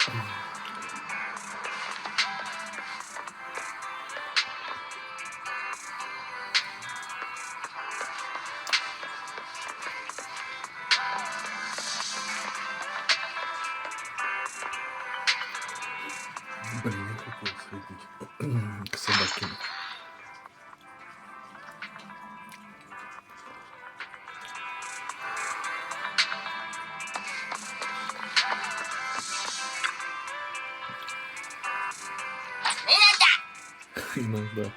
Блин, я хотел сходить к собаке. Иногда.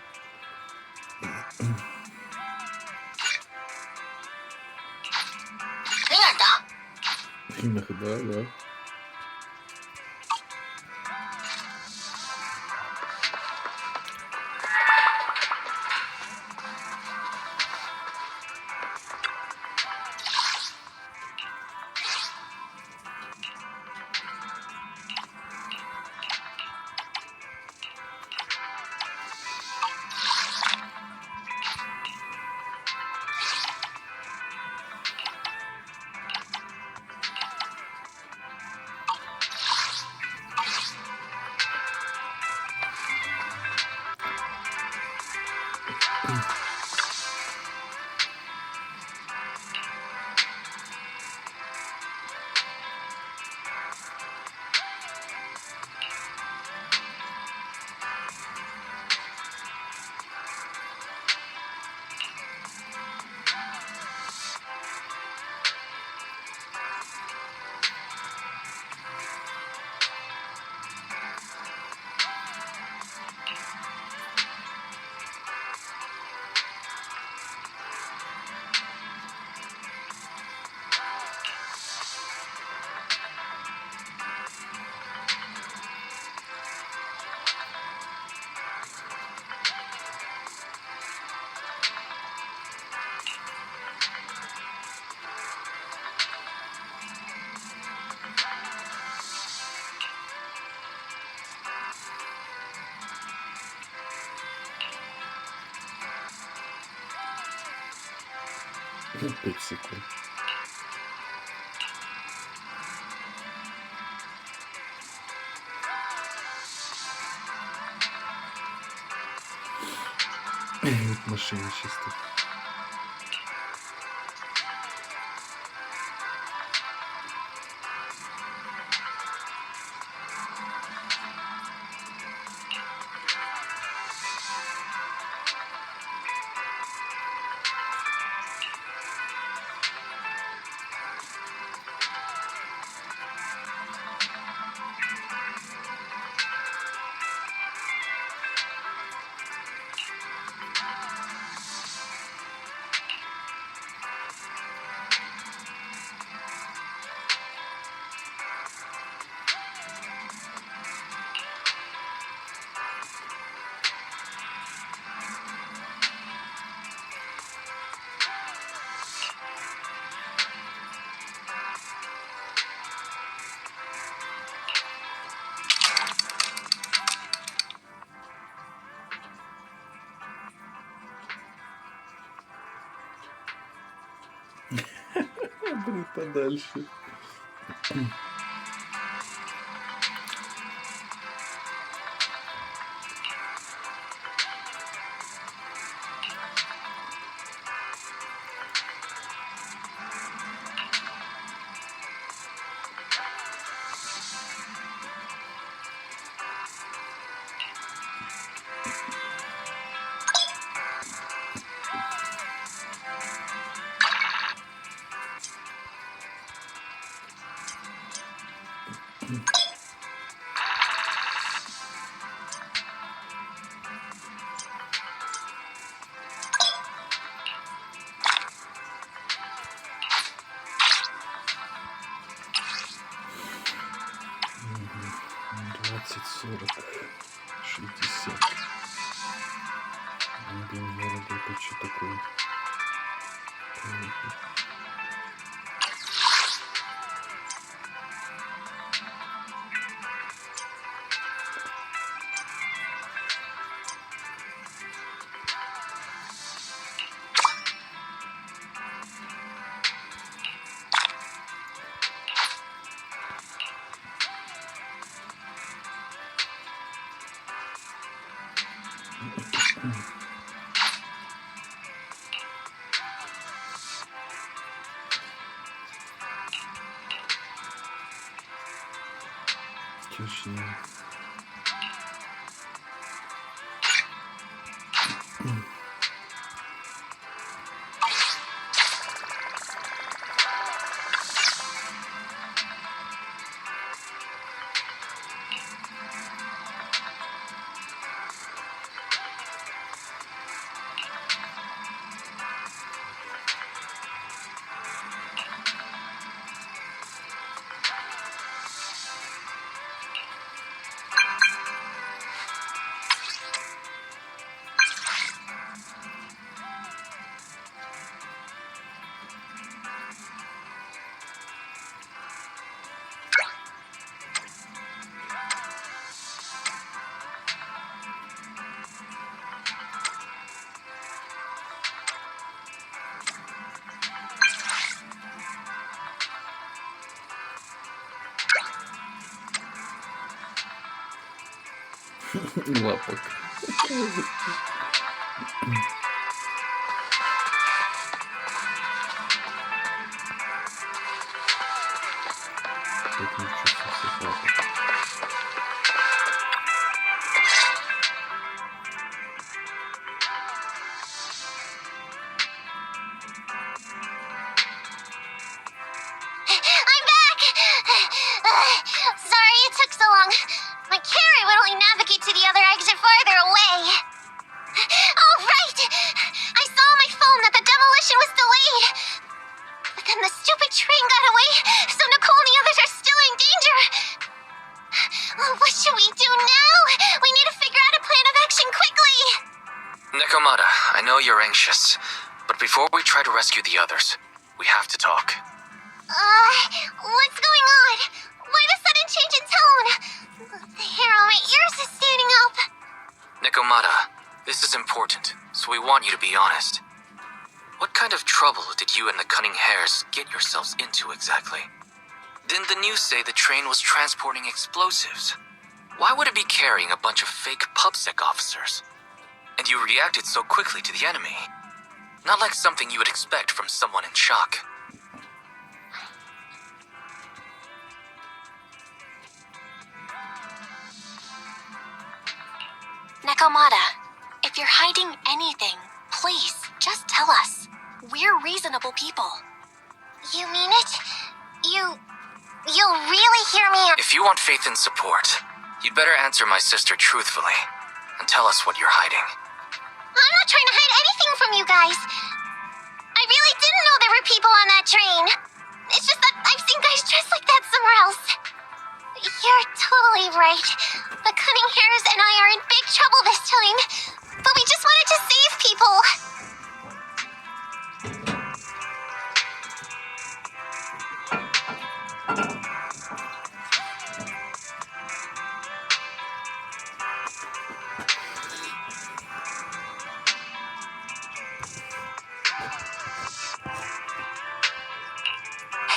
Иногда, да. Ну, 5 секунд. Мошенничество. Блин, подальше. Двадцать, 40, 60. Блин, я это что такое? Кишня. Лапок. Так ничего всех лапок. I'm back! Sorry it took so long. My carrot would only navigate to the other exit farther away. Oh, right! I saw on my phone that the demolition was delayed. But then the stupid train got away, so Nicole and the others are still in danger. What should we do now? We need to figure out a plan of action quickly. Nekomata, I know you're anxious, but before we try to rescue the others, we have to talk. What's going on? Why the sudden change in tone? The hair on my ears is standing up. Nekomata, this is important, so we want you to be honest. What kind of trouble did you and the Cunning Hares get yourselves into exactly? Didn't the news say the train was transporting explosives? Why would it be carrying a bunch of fake PubSec officers? And you reacted so quickly to the enemy. Not like something you would expect from someone in shock. Nekomata, if you're hiding anything, please, just tell us. We're reasonable people. You mean it? You'll really hear me? If you want faith and support, you'd better answer my sister truthfully and tell us what you're hiding. I'm not trying to hide anything from you guys. I really didn't know there were people on that train. It's just that I've seen guys dressed like that somewhere else. You're totally right. The Cunning Hares and I are in big trouble this time. But we just wanted to save people.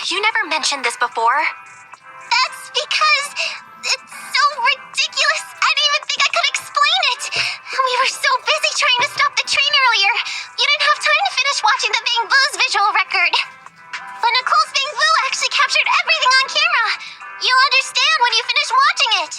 You never mentioned this before. That's because it's so ridiculous. I didn't even think I could explain it. We were so busy trying to stop the train earlier. You didn't have time to finish watching the Bang Boo's visual record. But Nicole's Bang Boo actually captured everything on camera. You'll understand when you finish watching it.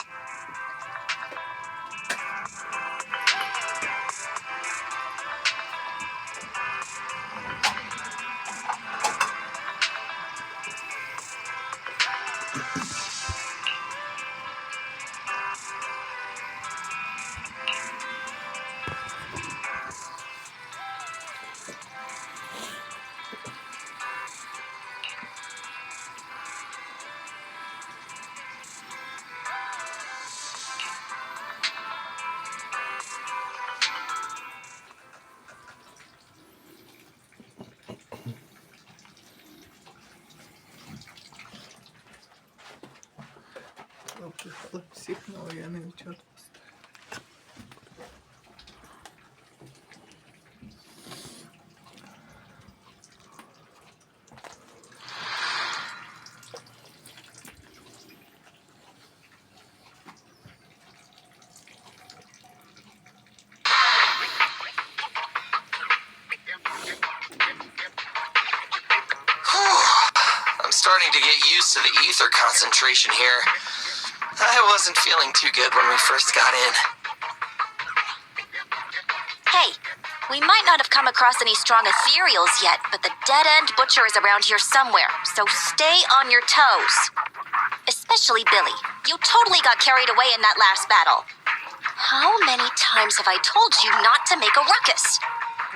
Напихали всіх, але я не відчув. starting to get used to the ether concentration here. I wasn't feeling too good when we first got in. Hey, we might not have come across any strong ethereals yet, but the dead-end butcher is around here somewhere, so stay on your toes. Especially Billy. You totally got carried away in that last battle. How many times have I told you not to make a ruckus?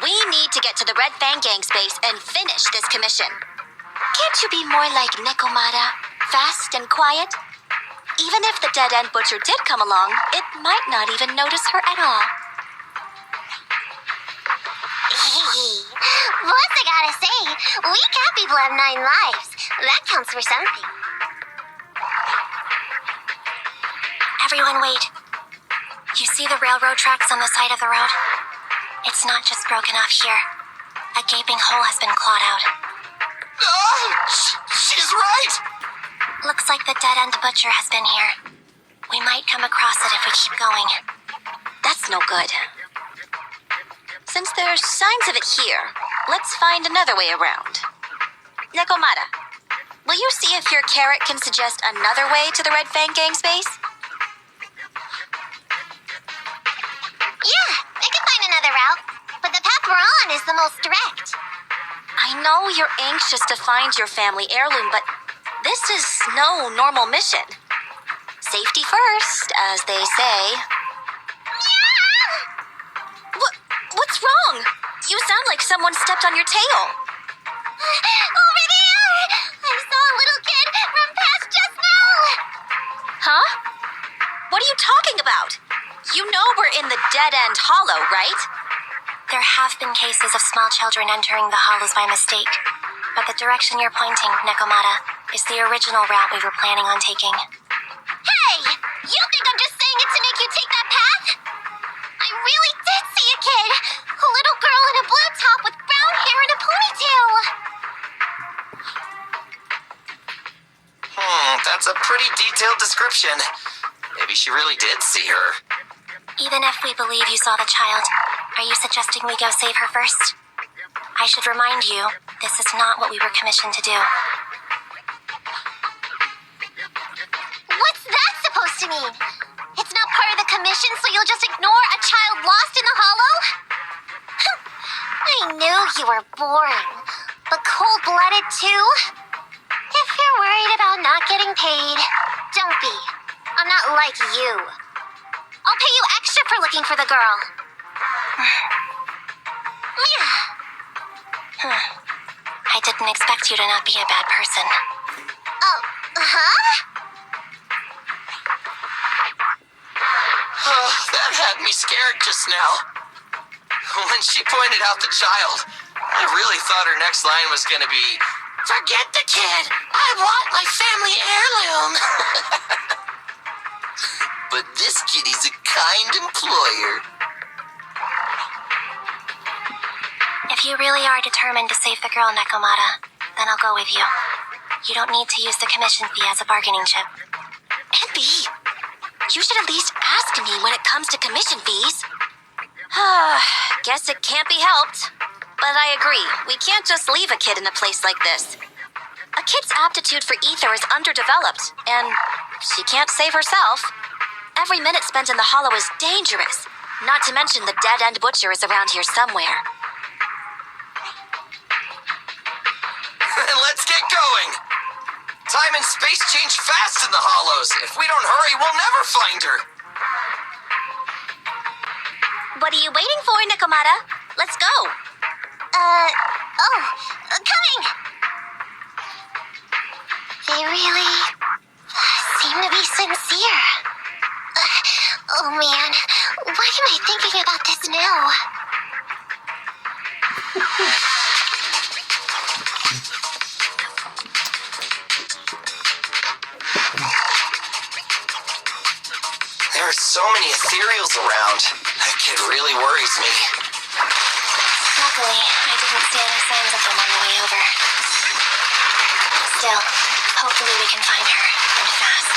We need to get to the Red Fang Gang's base and finish this commission. Can't you be more like Nekomata? Fast and quiet? Even if the dead-end butcher did come along, it might not even notice her at all. Plus, I gotta say, we cat people have 9 lives. That counts for something. Everyone wait. You see the railroad tracks on the side of the road? It's not just broken off here. A gaping hole has been clawed out. Oh, she's right! Looks like the dead-end butcher has been here. We might come across it if we keep going. That's no good. Since there's signs of it here, let's find another way around. Nekomata, will you see if your carrot can suggest another way to the Red Fang Gang's base? Yeah, I can find another route, but the path we're on is the most direct. I know you're anxious to find your family heirloom, but this is no normal mission. Safety first, as they say. What's wrong? You sound like someone stepped on your tail. Over there! I saw a little kid run past just now! Huh? What are you talking about? You know we're in the dead-end hollow, right? There have been cases of small children entering the hollows by mistake, but the direction you're pointing, Nekomata, is the original route we were planning on taking. Hey! You think I'm just saying it to make you take that path? I really did see a kid! A little girl in a blue top with brown hair and a ponytail! That's a pretty detailed description. Maybe she really did see her. Even if we believe you saw the child, are you suggesting we go save her first? I should remind you, this is not what we were commissioned to do. What's that supposed to mean? It's not part of the commission, so you'll just ignore a child lost in the hollow? I knew you were boring, but cold-blooded too? If you're worried about not getting paid, don't be. I'm not like you. I'll pay you extra for looking for the girl. I didn't expect you to not be a bad person. Oh, huh? Oh, that had me scared just now. When she pointed out the child, I really thought her next line was gonna be, "Forget the kid! I want my family heirloom!" But this kitty's a kind employer. If you really are determined to save the girl, Nekomata, then I'll go with you. You don't need to use the commission fee as a bargaining chip. Envy! You should at least ask me when it comes to commission fees. Guess it can't be helped. But I agree, we can't just leave a kid in a place like this. A kid's aptitude for ether is underdeveloped, and she can't save herself. Every minute spent in the hollow is dangerous, not to mention the dead-end butcher is around here somewhere. Let's get going! Time and space change fast in the hollows. If we don't hurry, we'll never find her. What are you waiting for, Nekomata? Let's go. Coming! They really seem to be sincere. Oh man, why am I thinking about this now? There are so many ethereals around. That kid really worries me. Luckily, I didn't see any signs of them on the way over. Still, hopefully we can find her, and fast.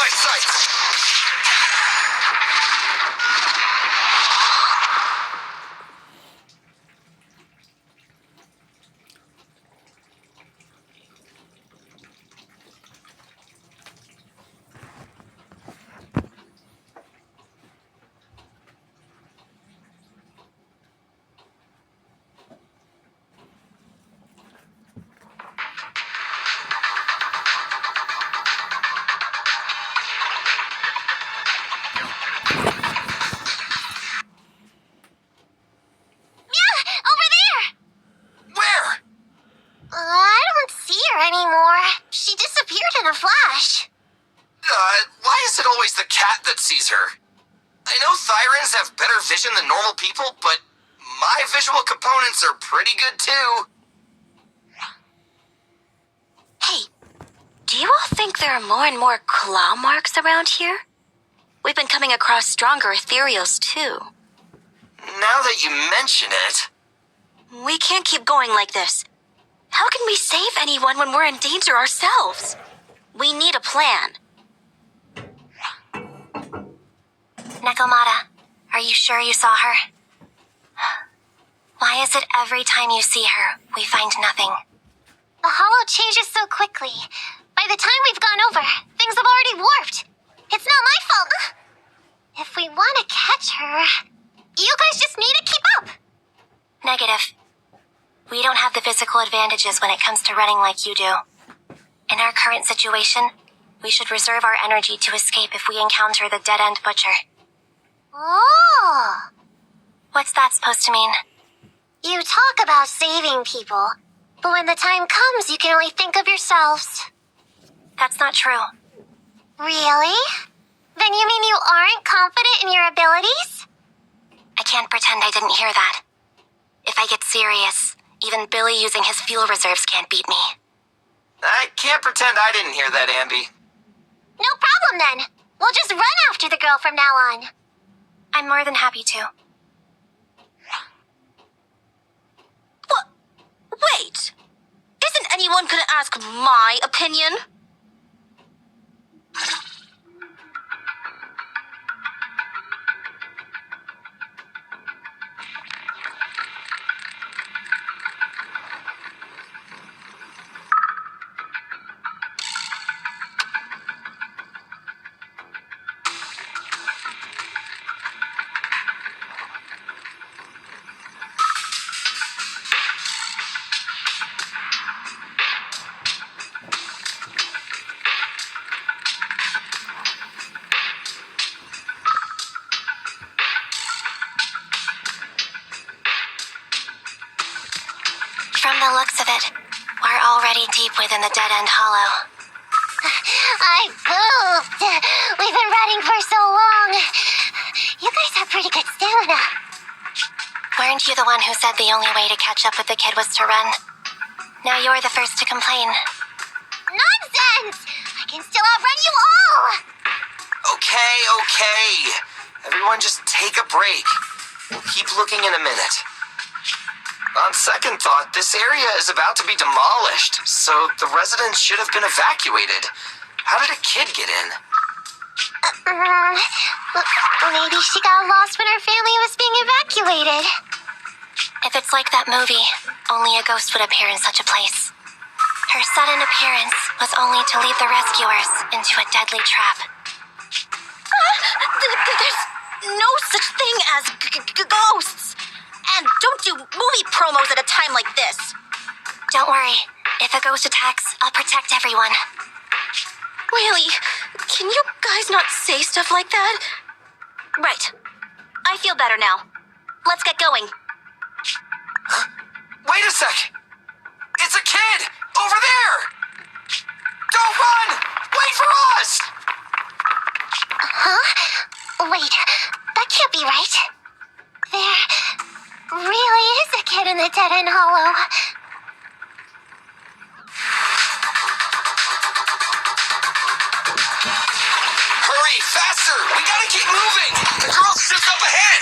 my sights! Over there! Where? I don't see her anymore. She disappeared in a flash. Why is it always the cat that sees her? I know Thyrans have better vision than normal people, but my visual components are pretty good too. Hey, do you all think there are more and more claw marks around here? We've been coming across stronger ethereals too. Now that you mention it... We can't keep going like this. How can we save anyone when we're in danger ourselves? We need a plan. Nekomata, are you sure you saw her? Why is it every time you see her, we find nothing? The hollow changes so quickly. By the time we've gone over, things have already warped. It's not my fault. If we want to catch her, you guys just need to keep up. Negative. We don't have the physical advantages when it comes to running like you do. In our current situation, we should reserve our energy to escape if we encounter the dead-end butcher. Oh! What's that supposed to mean? You talk about saving people, but when the time comes, you can only think of yourselves. That's not true. Really? Then you mean you aren't confident in your abilities? I can't pretend I didn't hear that. If I get serious, even Billy using his fuel reserves can't beat me. I can't pretend I didn't hear that, Ambi. No problem then. We'll just run after the girl from now on. I'm more than happy to. What? Wait! Isn't anyone gonna ask my opinion? From the looks of it, we're already deep within the dead-end hollow. I pooped. We've been running for so long. You guys have pretty good stamina. Weren't you the one who said the only way to catch up with the kid was to run? Now you're the first to complain. Nonsense! I can still outrun you all! Okay. Everyone just take a break. We'll keep looking in a minute. On second thought, this area is about to be demolished, so the residents should have been evacuated. How did a kid get in? Maybe she got lost when her family was being evacuated. If it's like that movie, only a ghost would appear in such a place. Her sudden appearance was only to lead the rescuers into a deadly trap. There's no such thing as ghosts. And don't do movie promos at a time like this. Don't worry. If a ghost attacks, I'll protect everyone. Really? Can you guys not say stuff like that? Right. I feel better now. Let's get going. Wait a sec! It's a kid! Over there! Don't run! Wait for us! Huh? Wait, that can't be right. There really is a kid in the dead-end hollow. Hurry, faster! We gotta keep moving! The girl's just up ahead!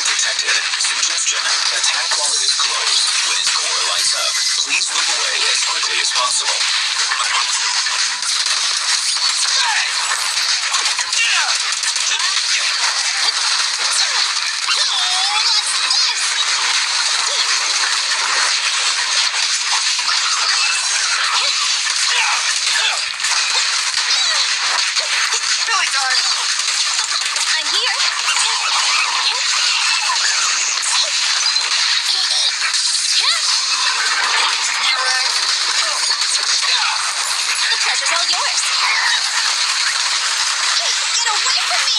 target detected. Suggestion. Attack while it is closed. When its core lights up, please move away as quickly as possible. I'm here. The pleasure's all yours. Get away from me!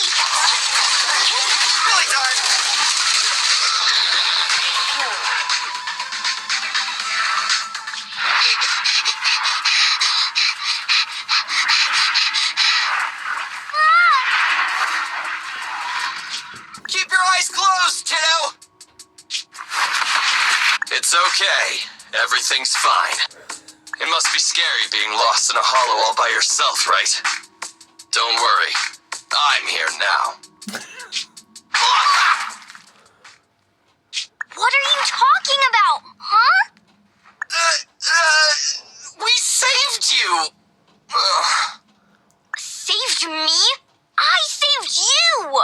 Really darn. Keep your eyes closed, Tito! It's okay. Everything's fine. It must be scary being lost in a hollow all by yourself, right? Don't worry. I'm here now. What are you talking about, huh? We saved you! Saved me? I saved you!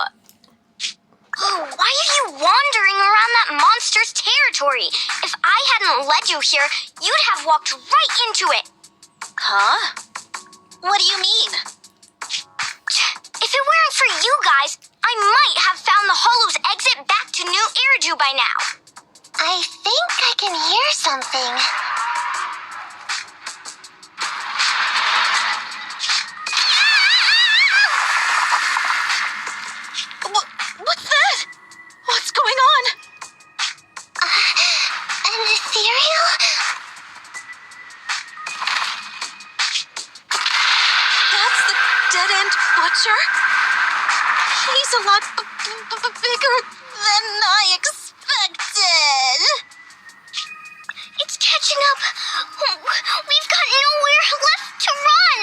Oh, why are you wandering around that monster's territory? If I hadn't led you here, you'd have walked right into it. Huh? What do you mean? If it weren't for you guys, I might have found the Hollow's exit back to New Eridu by now. I think I can hear something. What's that? What's going on? An ethereal? That's the dead-end butcher? He's a lot bigger than I expected. It's catching up. We've got nowhere left to run.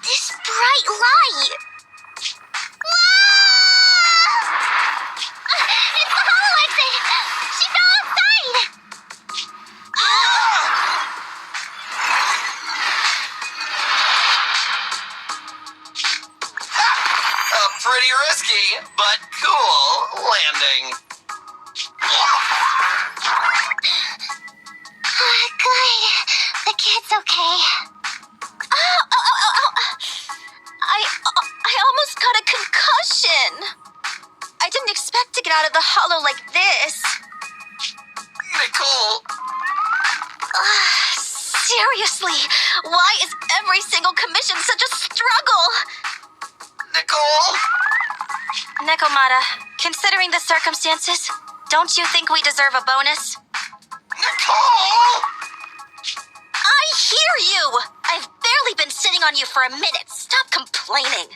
This bright light. It's the hollow exit. She fell outside. Pretty risky, but cool landing. Good. The kid's okay. Ow. I almost got a concussion. I didn't expect to get out of the hollow like this. Nicole, Seriously, why is every single commission such a struggle? Nicole. Nekomata, considering the circumstances, don't you think we deserve a bonus? Nicole! I hear you! I've barely been sitting on you for a minute. Stop complaining.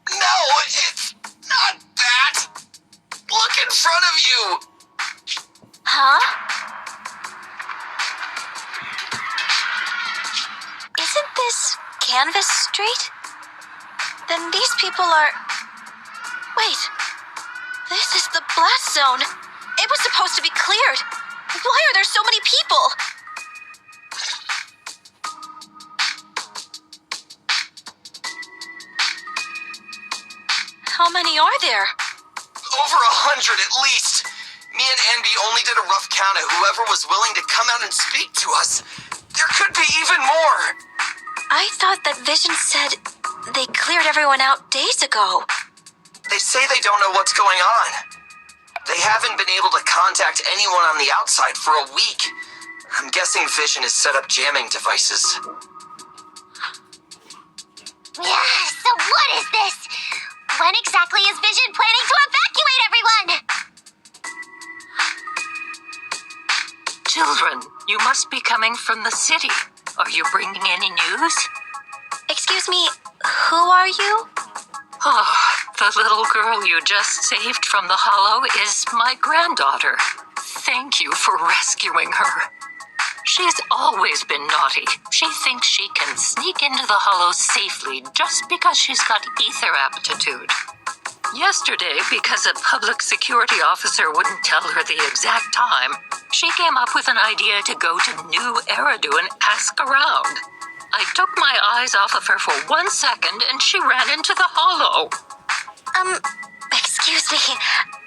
No, it's not that. Look in front of you. Huh? Isn't this Canvas Street? Then these people are... Wait. This is the blast zone. It was supposed to be cleared. Why are there so many people? How many are there? Over 100 at least. Me and Envy only did a rough count of whoever was willing to come out and speak to us. There could be even more. I thought that Vision said they cleared everyone out days ago. They say they don't know what's going on. They haven't been able to contact anyone on the outside for a week. I'm guessing Vision has set up jamming devices. So what is this? When exactly is Vision planning to evacuate everyone? Children, you must be coming from the city. Are you bringing any news? Excuse me, who are you? Oh, the little girl you just saved from the hollow is my granddaughter. Thank you for rescuing her. She's always been naughty. She thinks she can sneak into the hollow safely just because she's got ether aptitude. Yesterday, because a public security officer wouldn't tell her the exact time, she came up with an idea to go to New Eridu and ask around. I took my eyes off of her for 1 second and she ran into the hollow. Excuse me,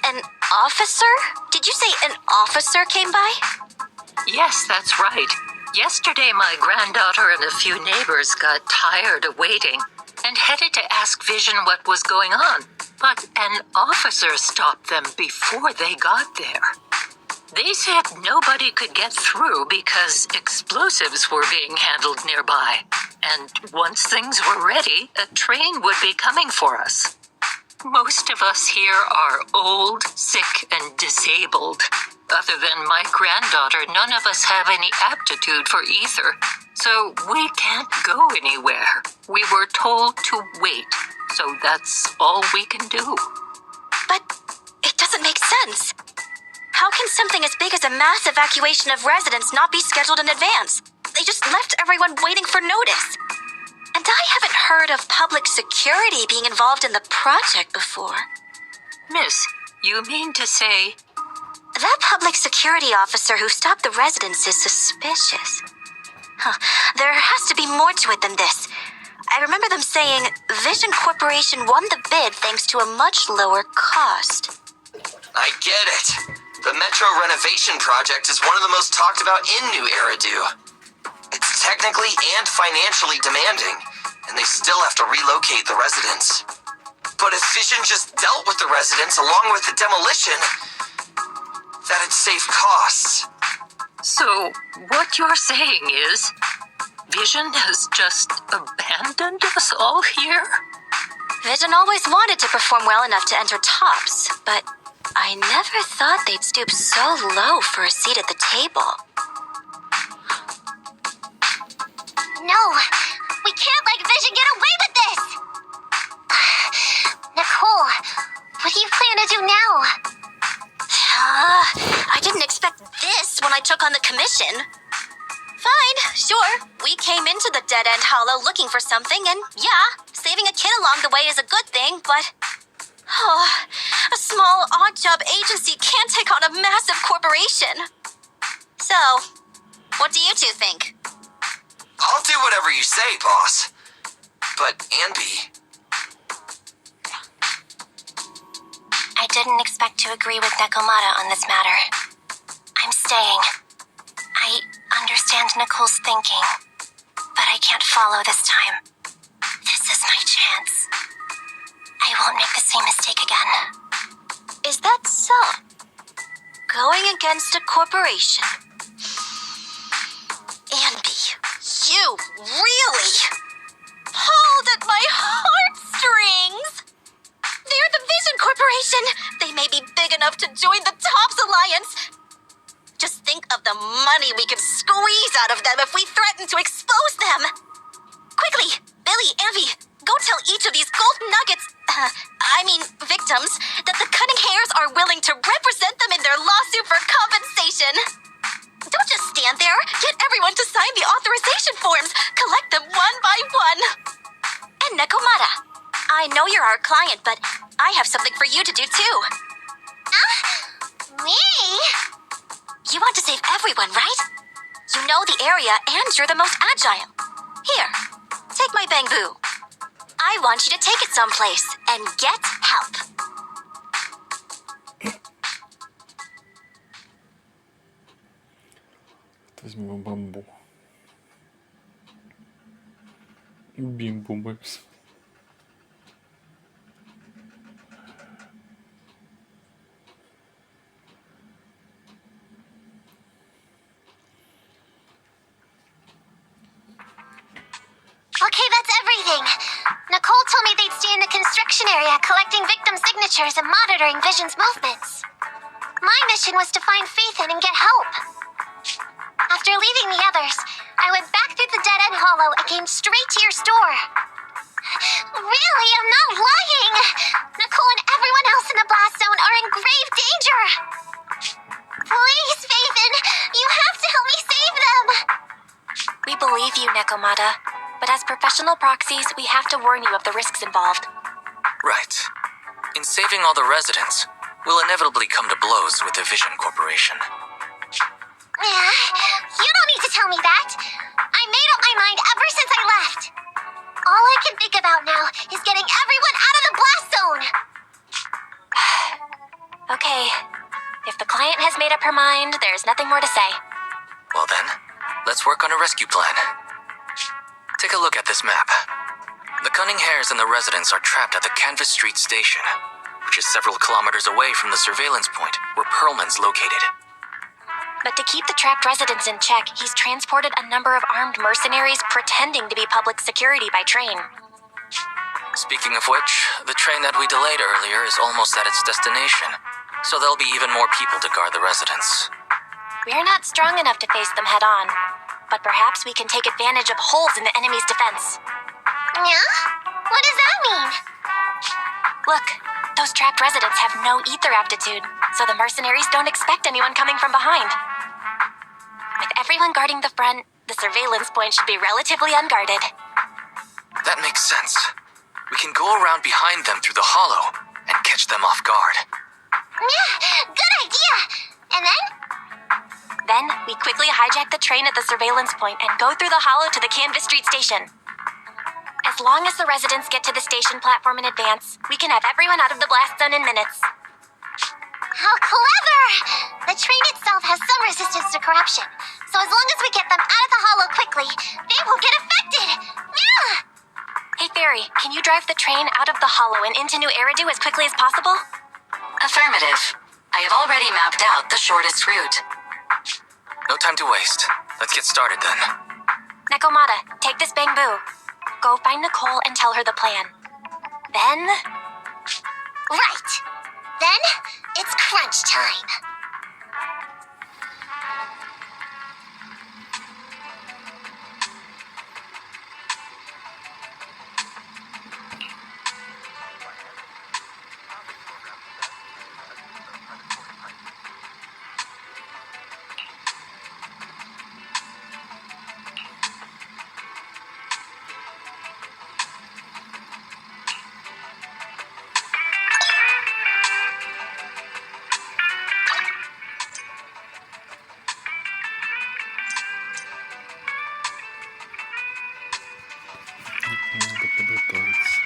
an officer? Did you say an officer came by? Yes, that's right. Yesterday, my granddaughter and a few neighbors got tired of waiting and headed to ask Vision what was going on. But an officer stopped them before they got there. They said nobody could get through because explosives were being handled nearby. And once things were ready, a train would be coming for us. Most of us here are old, sick, and disabled. Other than my granddaughter, none of us have any aptitude for ether. So we can't go anywhere. We were told to wait. So that's all we can do. But it doesn't make sense. How can something as big as a mass evacuation of residents not be scheduled in advance? They just left everyone waiting for notice. And I haven't heard of public security being involved in the project before. Miss, you mean to say... That public security officer who stopped the residents is suspicious. There has to be more to it than this. I remember them saying Vision Corporation won the bid thanks to a much lower cost. I get it. The Metro renovation project is one of the most talked about in New Eridu. It's technically and financially demanding, and they still have to relocate the residents. But if Vision just dealt with the residents along with the demolition, that'd save costs. So, what you're saying is, Vision has just abandoned us all here? Vision always wanted to perform well enough to enter tops, but I never thought they'd stoop so low for a seat at the table. No, we can't let Vision get away with this! Nicole, what do you plan to do now? I didn't expect this when I took on the commission. Fine, sure. We came into the dead-end hollow looking for something, and yeah, saving a kid along the way is a good thing, but... a small, odd-job agency can't take on a massive corporation. So, what do you two think? I'll do whatever you say, boss. But, Anby... I didn't expect to agree with Nekomata on this matter. I'm staying. I understand Nicole's thinking, but I can't follow this time. This is my chance. I won't make the same mistake again. Is that so? Going against a corporation? Andy, you really pulled at my heartstrings! They're the Vision Corporation! They may be big enough to join the Tops Alliance! Just think of the money we could squeeze out of them if we threaten to expose them! Quickly, Billy, Andy, go tell each of these gold nuggets, victims, that the Cunning Hairs are willing to represent them in their lawsuit for compensation! Don't just stand there! Get everyone to sign the authorization forms! Collect them one by one! And Nekomata, I know you're our client, but I have something for you to do too. Me? You want to save everyone, right? You know the area and you're the most agile. Here, take my bamboo. I want you to take it someplace and get help. Возьмем бамбу. Бимбу бэкс. Okay, that's everything. Nicole told me they'd stay in the construction area collecting victim signatures and monitoring Vision's movements. My mission was to find Faithin and get help. After leaving the others, I went back through the dead-end hollow and came straight to your store. Really, I'm not lying! Nicole and everyone else in the blast zone are in grave danger! Please, Faithin, you have to help me save them! with you, Nekomata. But as professional proxies, we have to warn you of the risks involved. Right. In saving all the residents, we'll inevitably come to blows with the Vision Corporation. You don't need to tell me that. I made up my mind ever since I left. All I can think about now is getting everyone out of the blast zone. Okay. If the client has made up her mind, there's nothing more to say. Well then, let's work on a rescue plan. Take a look at this map. The Cunning Hares and the residents are trapped at the Canvas Street station, which is several kilometers away from the surveillance point where Perlman's located. But to keep the trapped residents in check, he's transported a number of armed mercenaries pretending to be public security by train. Speaking of which, the train that we delayed earlier is almost at its destination, so there'll be even more people to guard the residents. We're not strong enough to face them head on, but perhaps we can take advantage of holes in the enemy's defense. Yeah? What does that mean? Look, those trapped residents have no ether aptitude, so the mercenaries don't expect anyone coming from behind. With everyone guarding the front, the surveillance point should be relatively unguarded. That makes sense. We can go around behind them through the hollow and catch them off guard. Yeah, good idea. And then? Then, we quickly hijack the train at the surveillance point and go through the hollow to the Canvas Street station. As long as the residents get to the station platform in advance, we can have everyone out of the blast zone in minutes. How clever! The train itself has some resistance to corruption, so as long as we get them out of the hollow quickly, they won't get affected. Yeah! Hey, Fairy, can you drive the train out of the hollow and into New Eridu as quickly as possible? Affirmative. I have already mapped out the shortest route. No time to waste. Let's get started then. Nekomata, take this bamboo. Go find Nicole and tell her the plan. Then... Right. Then, it's crunch time. Надо подготовиться.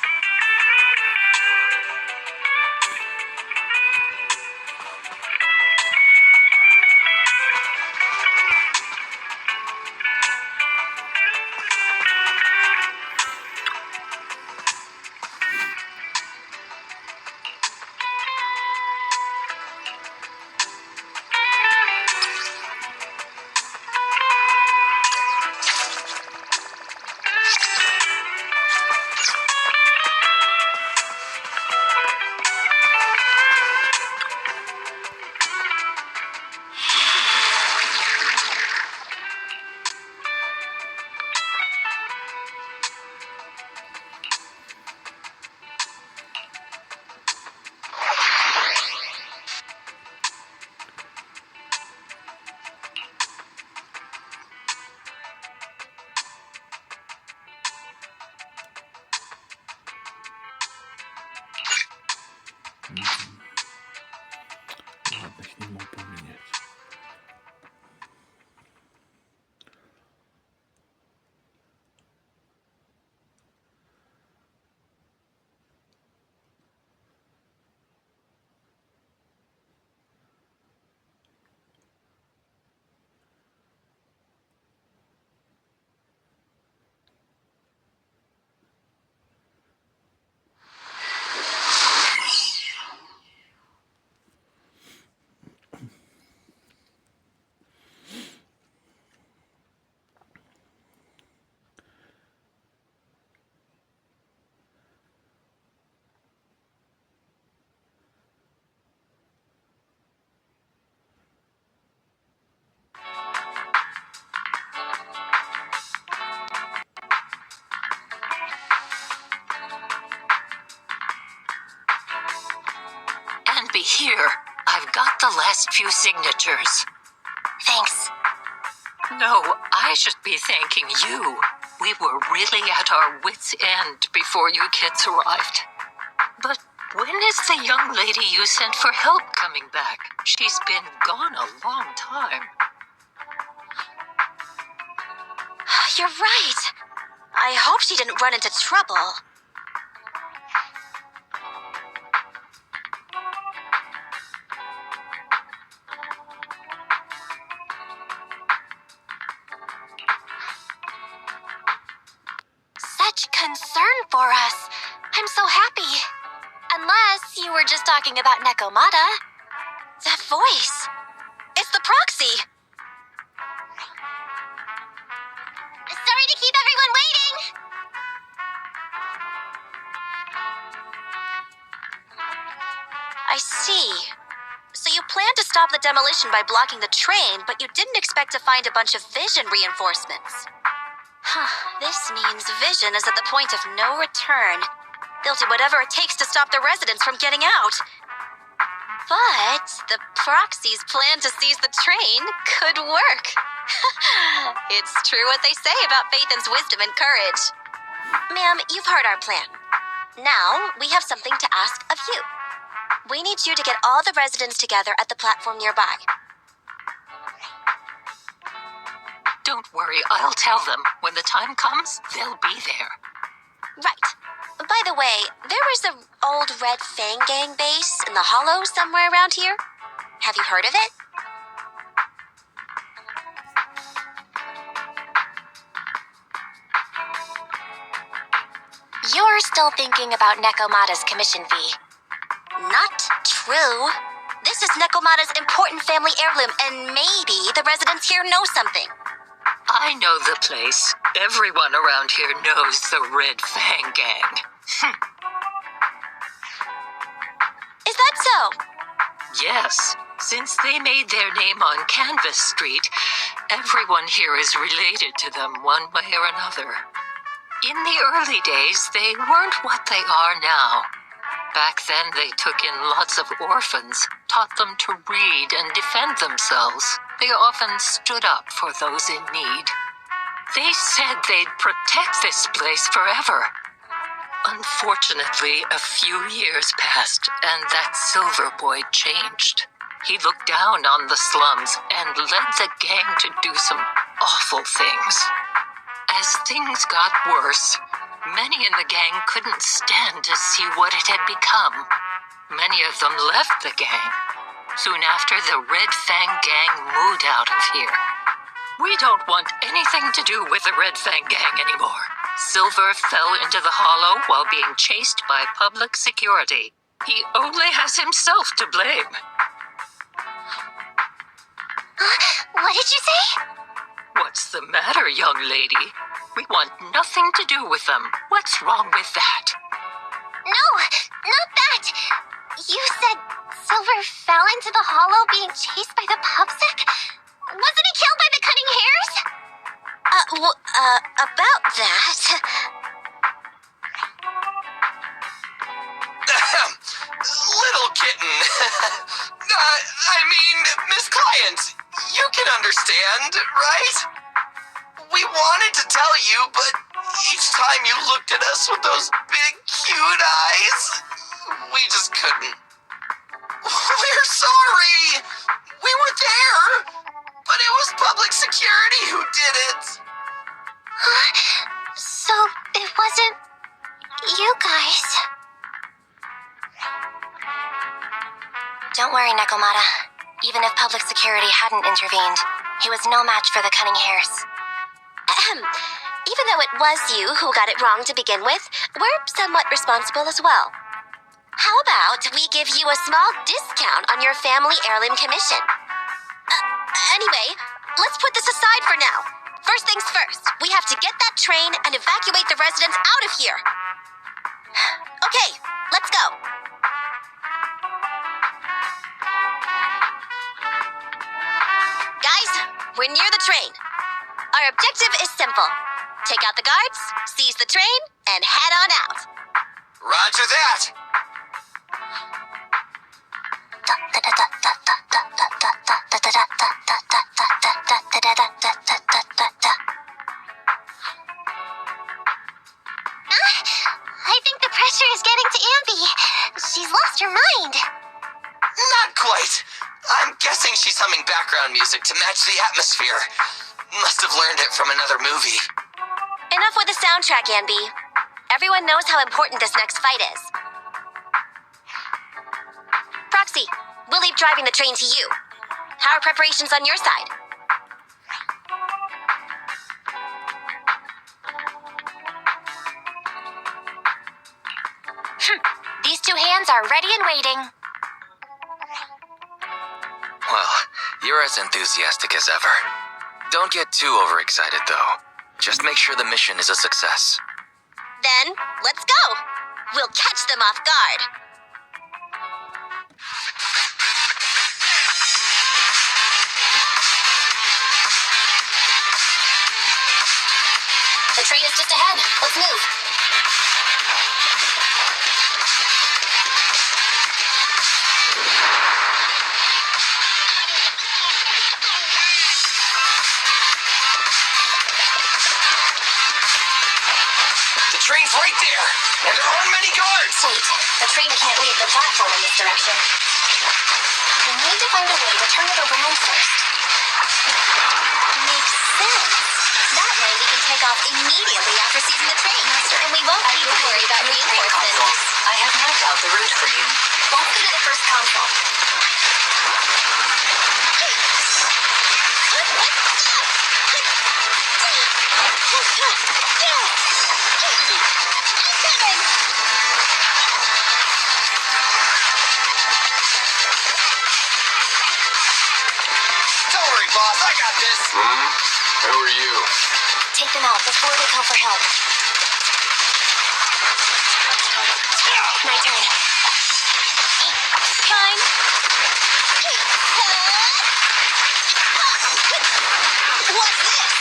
Ладно, их не могу поменять. And be here. I've got the last few signatures. Thanks. No, I should be thanking you. We were really at our wits' end before you kids arrived. But when is the young lady you sent for help coming back? She's been gone a long time. You're right. I hope she didn't run into trouble. Such concern for us. I'm so happy. Unless you were just talking about Nekomata. That voice. It's the proxy. Sorry to keep everyone waiting. I see. So you planned to stop the demolition by blocking the train, but you didn't expect to find a bunch of vision reinforcements. This means Vision is at the point of no return. They'll do whatever it takes to stop the residents from getting out. But the proxy's plan to seize the train could work. It's true what they say about Phaethon's wisdom and courage. Ma'am, you've heard our plan. Now, we have something to ask of you. We need you to get all the residents together at the platform nearby. Don't worry, I'll tell them. When the time comes, they'll be there. Right. By the way, there was an old Red Fang Gang base in the Hollow somewhere around here. Have you heard of it? You're still thinking about Nekomata's commission fee. Not true. This is Nekomata's important family heirloom, and maybe the residents here know something. I know the place. Everyone around here knows the Red Fang Gang. Is that so? Yes, since they made their name on Canvas Street, everyone here is related to them one way or another. In the early days, they weren't what they are now. Back then, they took in lots of orphans, taught them to read and defend themselves. They often stood up for those in need. They said they'd protect this place forever. Unfortunately, a few years passed, and that Silver Boy changed. He looked down on the slums and led the gang to do some awful things. As things got worse, many in the gang couldn't stand to see what it had become. Many of them left the gang. Soon after, the Red Fang Gang moved out of here. We don't want anything to do with the Red Fang Gang anymore. Silver fell into the Hollow while being chased by public security. He only has himself to blame. What did you say? What's the matter, young lady? We want nothing to do with them. What's wrong with that? No, not that. You said Silver fell into the Hollow being chased by the pubsec? Wasn't he killed by the cunning hares? About that. Little kitten. Miss Client, you can understand, right? We wanted to tell you, but each time you looked at us with those big, cute eyes, we just couldn't. We're sorry. We were there, but it was public security who did it. So it wasn't you guys. Don't worry, Nekomata. Even if public security hadn't intervened, he was no match for the cunning hares. Even though it was you who got it wrong to begin with, we're somewhat responsible as well. How about we give you a small discount on your family heirloom commission? Anyway, let's put this aside for now. First things first, we have to get that train and evacuate the residents out of here. Okay, let's go. Guys, we're near the train. Our objective is simple. Take out the guards, seize the train, and head on out. Roger that. lost your mind. Not quite. I'm guessing she's humming background music to match the atmosphere. Must have learned it from another movie. Enough with the soundtrack, Anby. Everyone knows how important this next fight is. Proxy, we'll leave driving the train to you. How are preparations on your side? These two hands are ready and waiting. Well, you're as enthusiastic as ever. Don't get too overexcited, though. Just make sure the mission is a success. Then, let's go! We'll catch them off guard. The train is just ahead. Let's move. The train's right there, and there aren't many guards. Wait, the train can't leave the platform in this direction. We need to find a way to turn it around first. Makes sense. That way we can take off immediately after seizing the train. And we won't need to worry about reinforcements. I have mapped out the route for you. Let's go to the first console. Don't worry, boss. I got this. Who are you? Take them out before they call for help. My turn. Fine. What's this?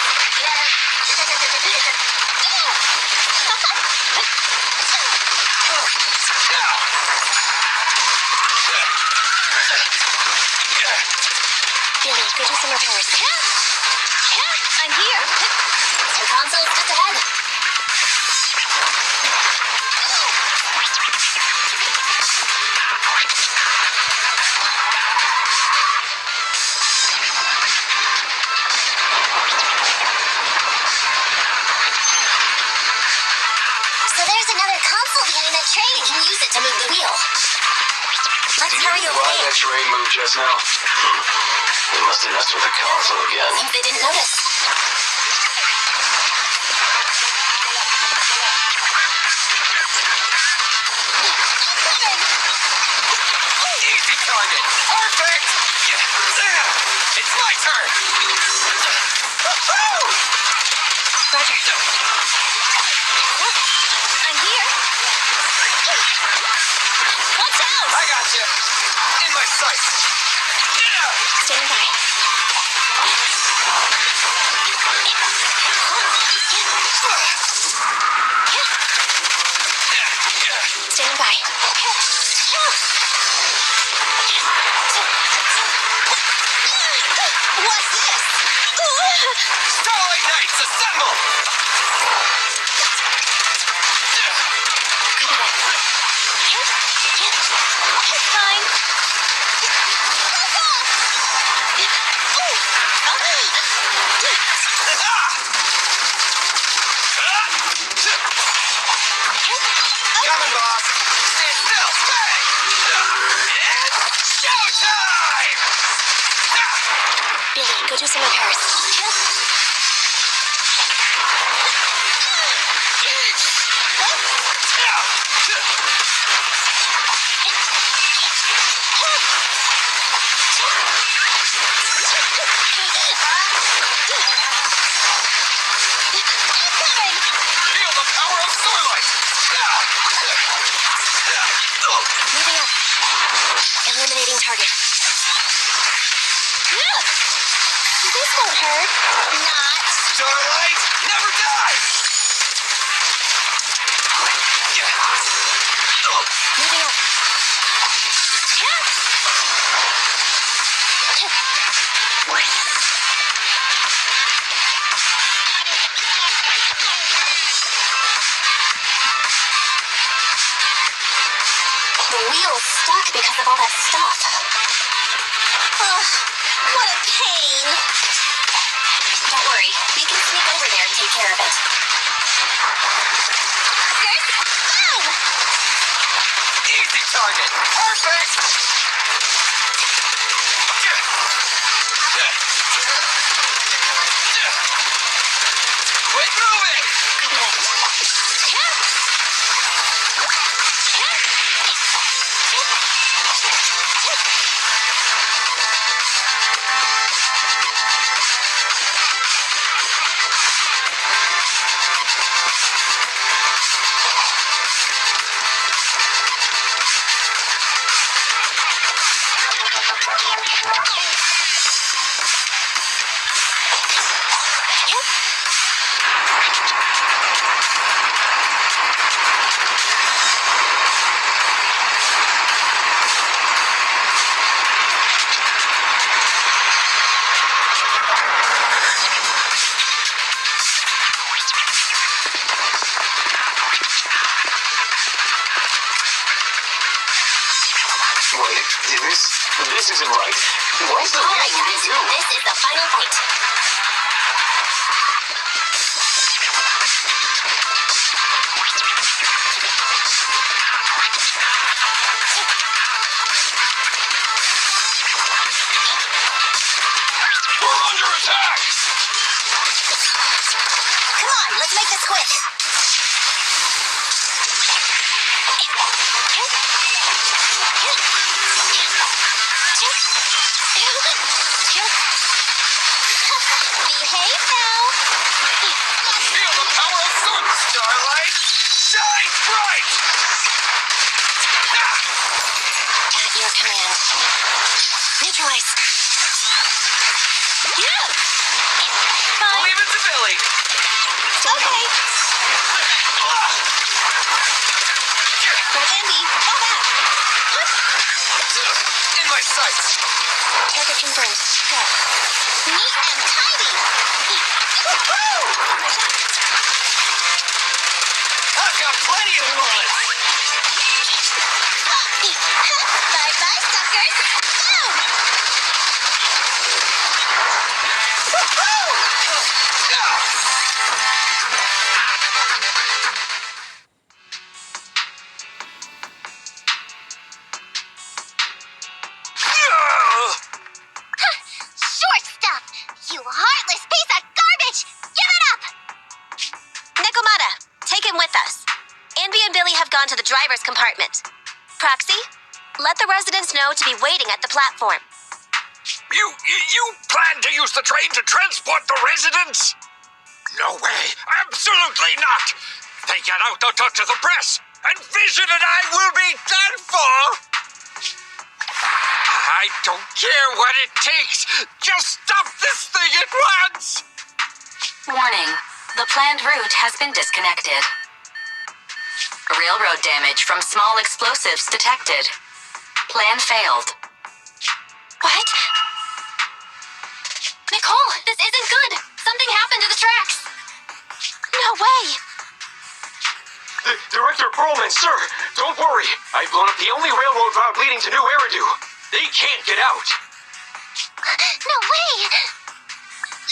Billy, go do some repairs. I'm here. The console's just ahead. So there's another console behind that train. We can use it to move the wheel. Let's hurry away. that train moved just now? They must have messed with the console again. Think they didn't notice. Easy target. Perfect. It's my turn. Roger. I'm here. Watch out! I got you. In my sights. Stand by. Stand by. What's this? Starlight Knights, assemble! Fine. Coming, boss. Stand still. Stay. It's showtime! Billy, go do some repairs. Feel the power of Starlight! Moving up. Eliminating target. This won't hurt. Not. Starlight, never die! Moving up. The wheel's stuck. because of all that stuff. Ugh, what a pain. Don't worry, we can sneak over there and take care of it. Boom! Easy target. Perfect. Quit moving. Wait, this isn't right. What's the Alright thing we guys, do? this is the final point. We're under attack! Come on, let's make this quick. Behave now. Feel the power of sun, Starlight! Shine bright! At your command. Neutralize. Yeah. Fine. Leave it to Billy. Okay. Red Andy, fall back. In my sights. Target confirmed. Go. Neat and tidy. I've got plenty of bullets. Bye-bye, suckers. Boom! Short stuff! You heartless piece of garbage! Give it up! Nekomata, take him with us. Anby and Billy have gone to the driver's compartment. Proxy, let the residents know to be waiting at the platform. You plan to use the train to transport the residents? No way! Absolutely not! They get out, they'll talk to the press, and Vision and I will be done for! I don't care what it takes! Just stop this thing at once! Warning. The planned route has been disconnected. Railroad damage from small explosives detected. Plan failed. What? Nicole, this isn't good. Something happened to the tracks. No way. Director Perlman, sir, don't worry. I've blown up the only railroad route leading to New Eridu. They can't get out. No way!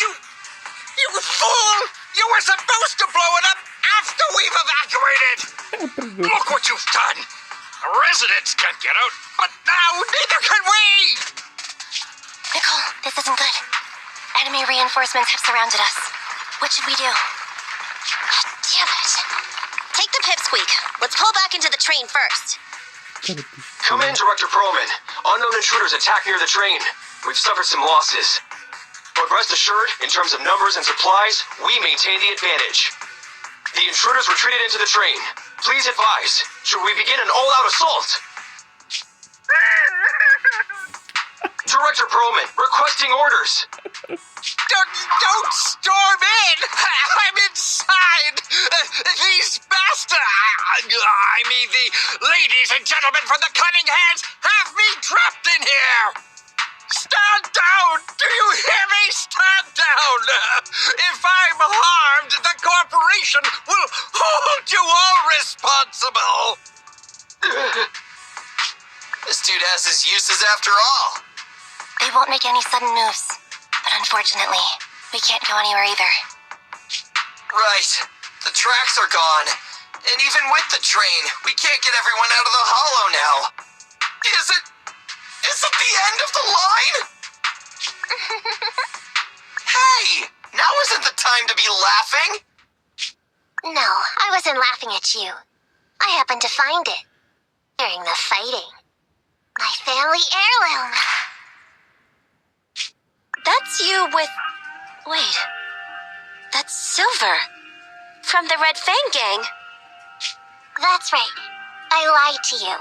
You fool! You were supposed to blow it up after we've evacuated! Look what you've done! The residents can't get out, but now neither can we! Nicole, this isn't good. Enemy reinforcements have surrounded us. What should we do? Damn it. Take the pipsqueak. Let's pull back into the train first. Come in, Director Perlman. Unknown intruders attacked near the train. We've suffered some losses. But rest assured, in terms of numbers and supplies, we maintain the advantage. The intruders retreated into the train. Please advise, should we begin an all-out assault? Director Perlman, requesting orders. Don't storm in! I'm inside! These I mean, the ladies and gentlemen from the Cunning Hands have me trapped in here! Stand down! Do you hear me? Stand down! If I'm harmed, the corporation will hold you all responsible! This dude has after all. They won't make any sudden moves. But unfortunately, we can't go anywhere either. Right. The tracks are gone. And even with the train, we can't get everyone out of the hollow now. Is it the end of the line? Hey! Now isn't the time to be laughing! No, I wasn't laughing at you. I happened to find it. During the fighting. My family heirloom. That's you with... Wait. That's Silver. From the Red Fang Gang. That's right. I lied to you.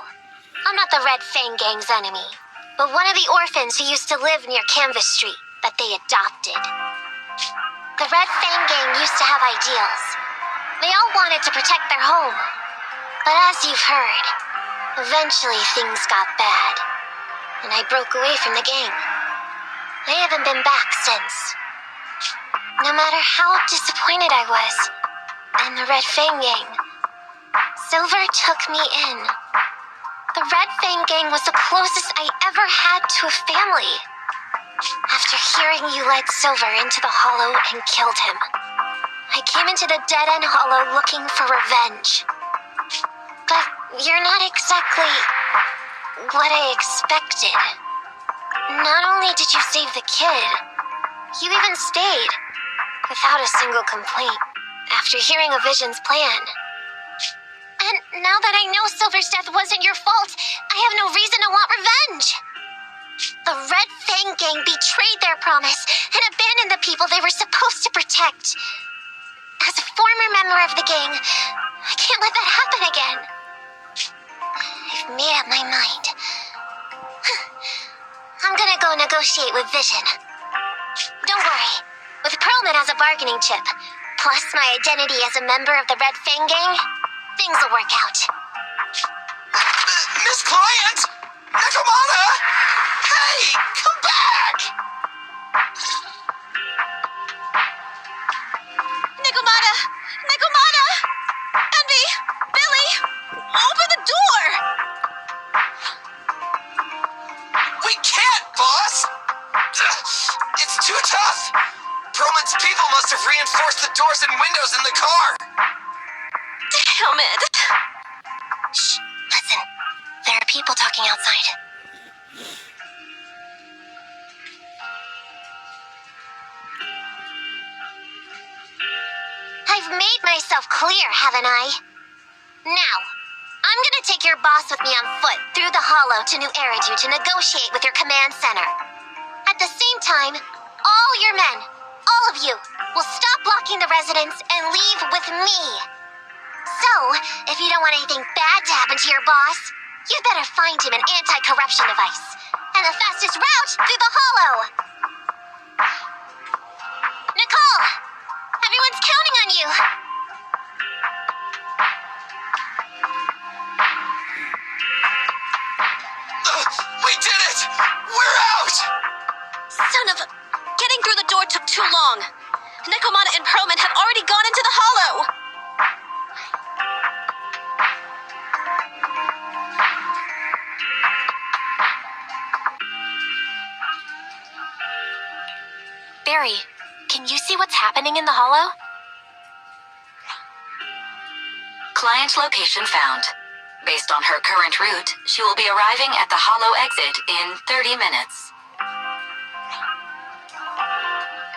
I'm not the Red Fang Gang's enemy, but one of the orphans who used to live near Canvas Street that they adopted. The Red Fang Gang used to have ideals. They all wanted to protect their home. But as you've heard, eventually things got bad, and I broke away from the gang. I haven't been back since. No matter how disappointed I was, and the Red Fang Gang, Silver took me in. The Red Fang Gang was the closest I ever had to a family. After hearing you led Silver into the hollow and killed him, I came into the dead-end hollow looking for revenge. But you're not exactly what I expected. Not only did you save the kid, you even stayed, without a single complaint, after hearing a Vision's plan. And now that I know Silver's death wasn't your fault, I have no reason to want revenge. The Red Fang Gang betrayed their promise and abandoned the people they were supposed to protect. As a former member of the gang, I can't let that happen again. I've made up my mind. I'm gonna go negotiate with Vision. Don't worry. With Perlman as a bargaining chip, plus my identity as a member of the Red Fang Gang, things will work out. Miss Client! Nakamata! Hey! Come back! Nekomata! Nekomata! Envy! Billy! Open the door! We can't, boss! It's too tough! Perlman's people must have reinforced the doors and windows in the car! Damn it! Shh, listen. There are people talking outside. I've made myself clear, haven't I? Now, I'm gonna take your boss with me on foot through the hollow to New Eridu to negotiate with your command center. At the same time, all your men, all of you, will stop blocking the residents and leave with me. So, if you don't want anything bad to happen to your boss, you'd better find him an anti-corruption device. And the fastest route through the hollow. Nicole! Everyone's counting on you. We did it! We're out! Son of a... Getting through the door took too long. Nekomata and Perlman have already gone into the hollow. Barry, can you see what's happening in the hollow? Client location found. Based on her current route, she will be arriving at the hollow exit in 30 minutes.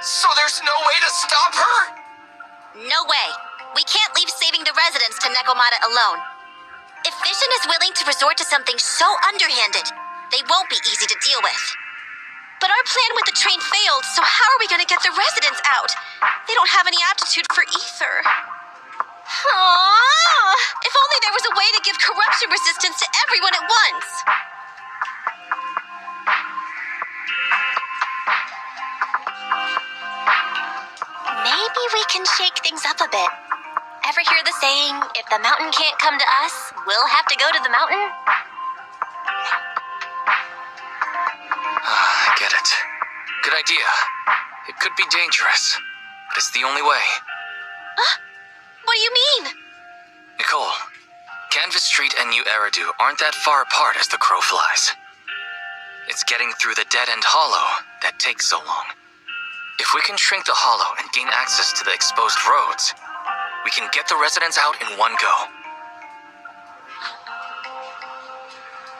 So there's no way to stop her? No way. We can't leave saving the residents to Nekomata alone. If Vision is willing to resort to something so underhanded, they won't be easy to deal with. But our plan with the train failed, so how are we going to get the residents out? They don't have any aptitude for ether. Aww. If only there was a way to give corruption resistance to everyone at once. Maybe we can shake things up a bit. Ever hear the saying, if the mountain can't come to us, we'll have to go to the mountain? I get it. Good idea. It could be dangerous, but it's the only way. What do you mean? Nicole, Canvas Street and New Eridu aren't that far apart as the crow flies. It's getting through the dead-end hollow that takes so long. If we can shrink the hollow and gain access to the exposed roads, we can get the residents out in one go.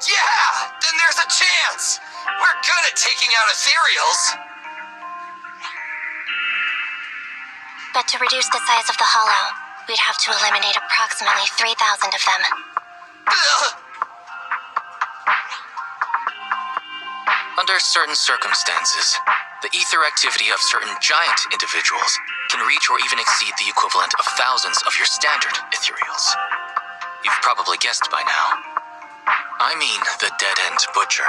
Yeah, then there's a chance. We're good at taking out ethereals. But to reduce the size of the hollow, we'd have to eliminate approximately 3,000 of them. Ugh. Under certain circumstances, the ether activity of certain giant individuals can reach or even exceed the equivalent of thousands of your standard ethereals. You've probably guessed by now. I mean the dead-end butcher.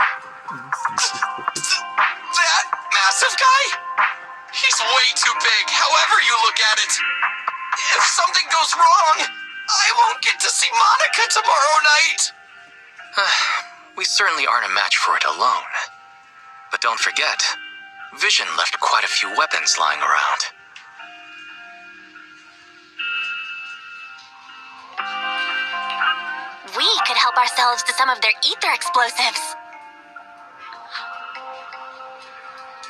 That massive guy? He's way too big, however you look at it. If something goes wrong, I won't get to see Monica tomorrow night. We certainly aren't a match for it alone. But don't forget, Vision left quite a few weapons lying around. We could help ourselves to some of their ether explosives.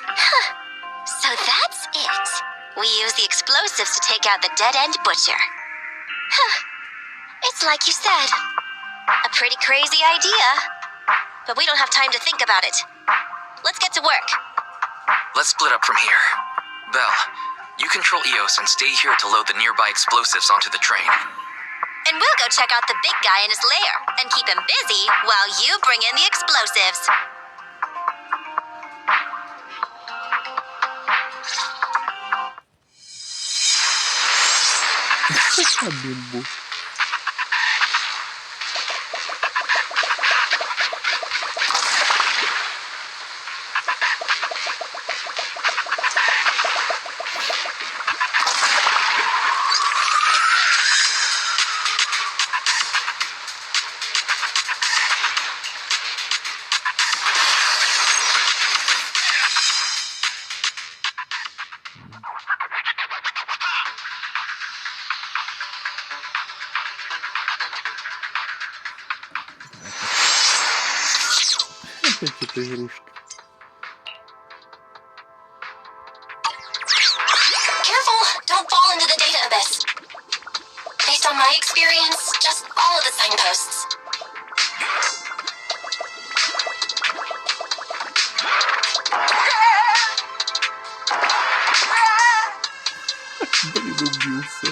Huh. So that's it. We use the explosives to take out the dead-end butcher. Huh. It's like you said. A pretty crazy idea. But we don't have time to think about it. Let's get to work. Let's split up from here. Belle, you control Eos and stay here to load the nearby explosives onto the train. And we'll go check out the big guy in his lair and keep him busy while you bring in the explosives. Bimbo. Опять эта игрушка. Careful! Don't fall into the data abyss. Based on my experience, just follow the signposts. Блин, убился.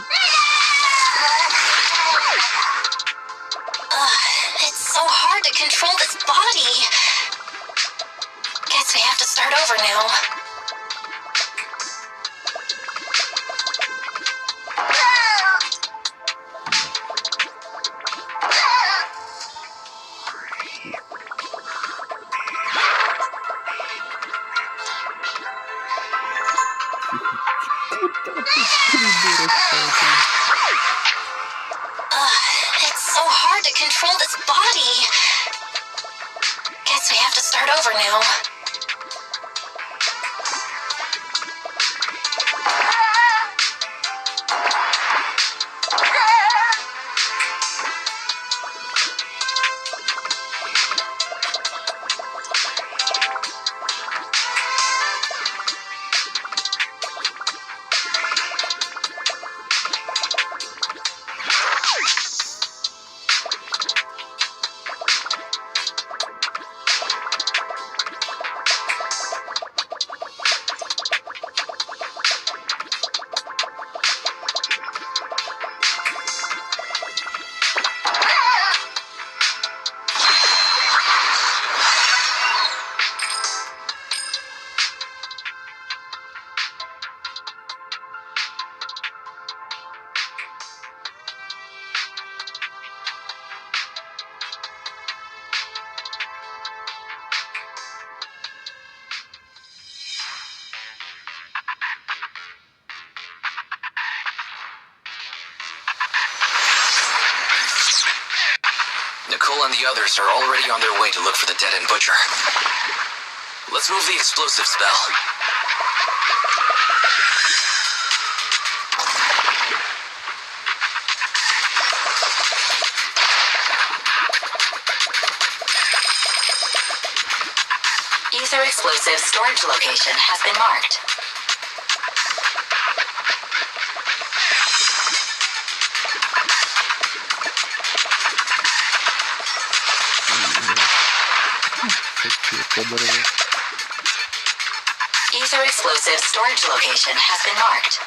It's so hard to control this body. Guess we have to start over now. Куда ты, придурок, пошел? It's so hard to control this body. Guess we have to start over now. Nicole and the others are already on their way to look for the dead-end butcher. Let's move the explosives, Belle. explosive storage location has been marked. Хочу подорвать. Ether explosive storage location has been marked.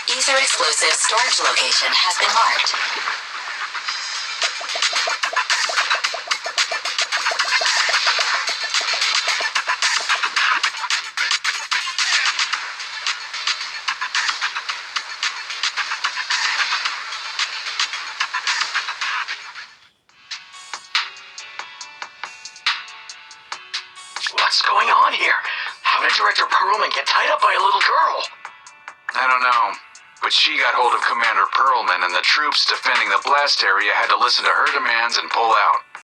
Ether explosive storage location has been marked. What's going on here? How did Director Perlman get tied up by a little girl? I don't know, but she got hold of Commander Perlman, and the troops defending the blast area had to listen to her demands and pull out.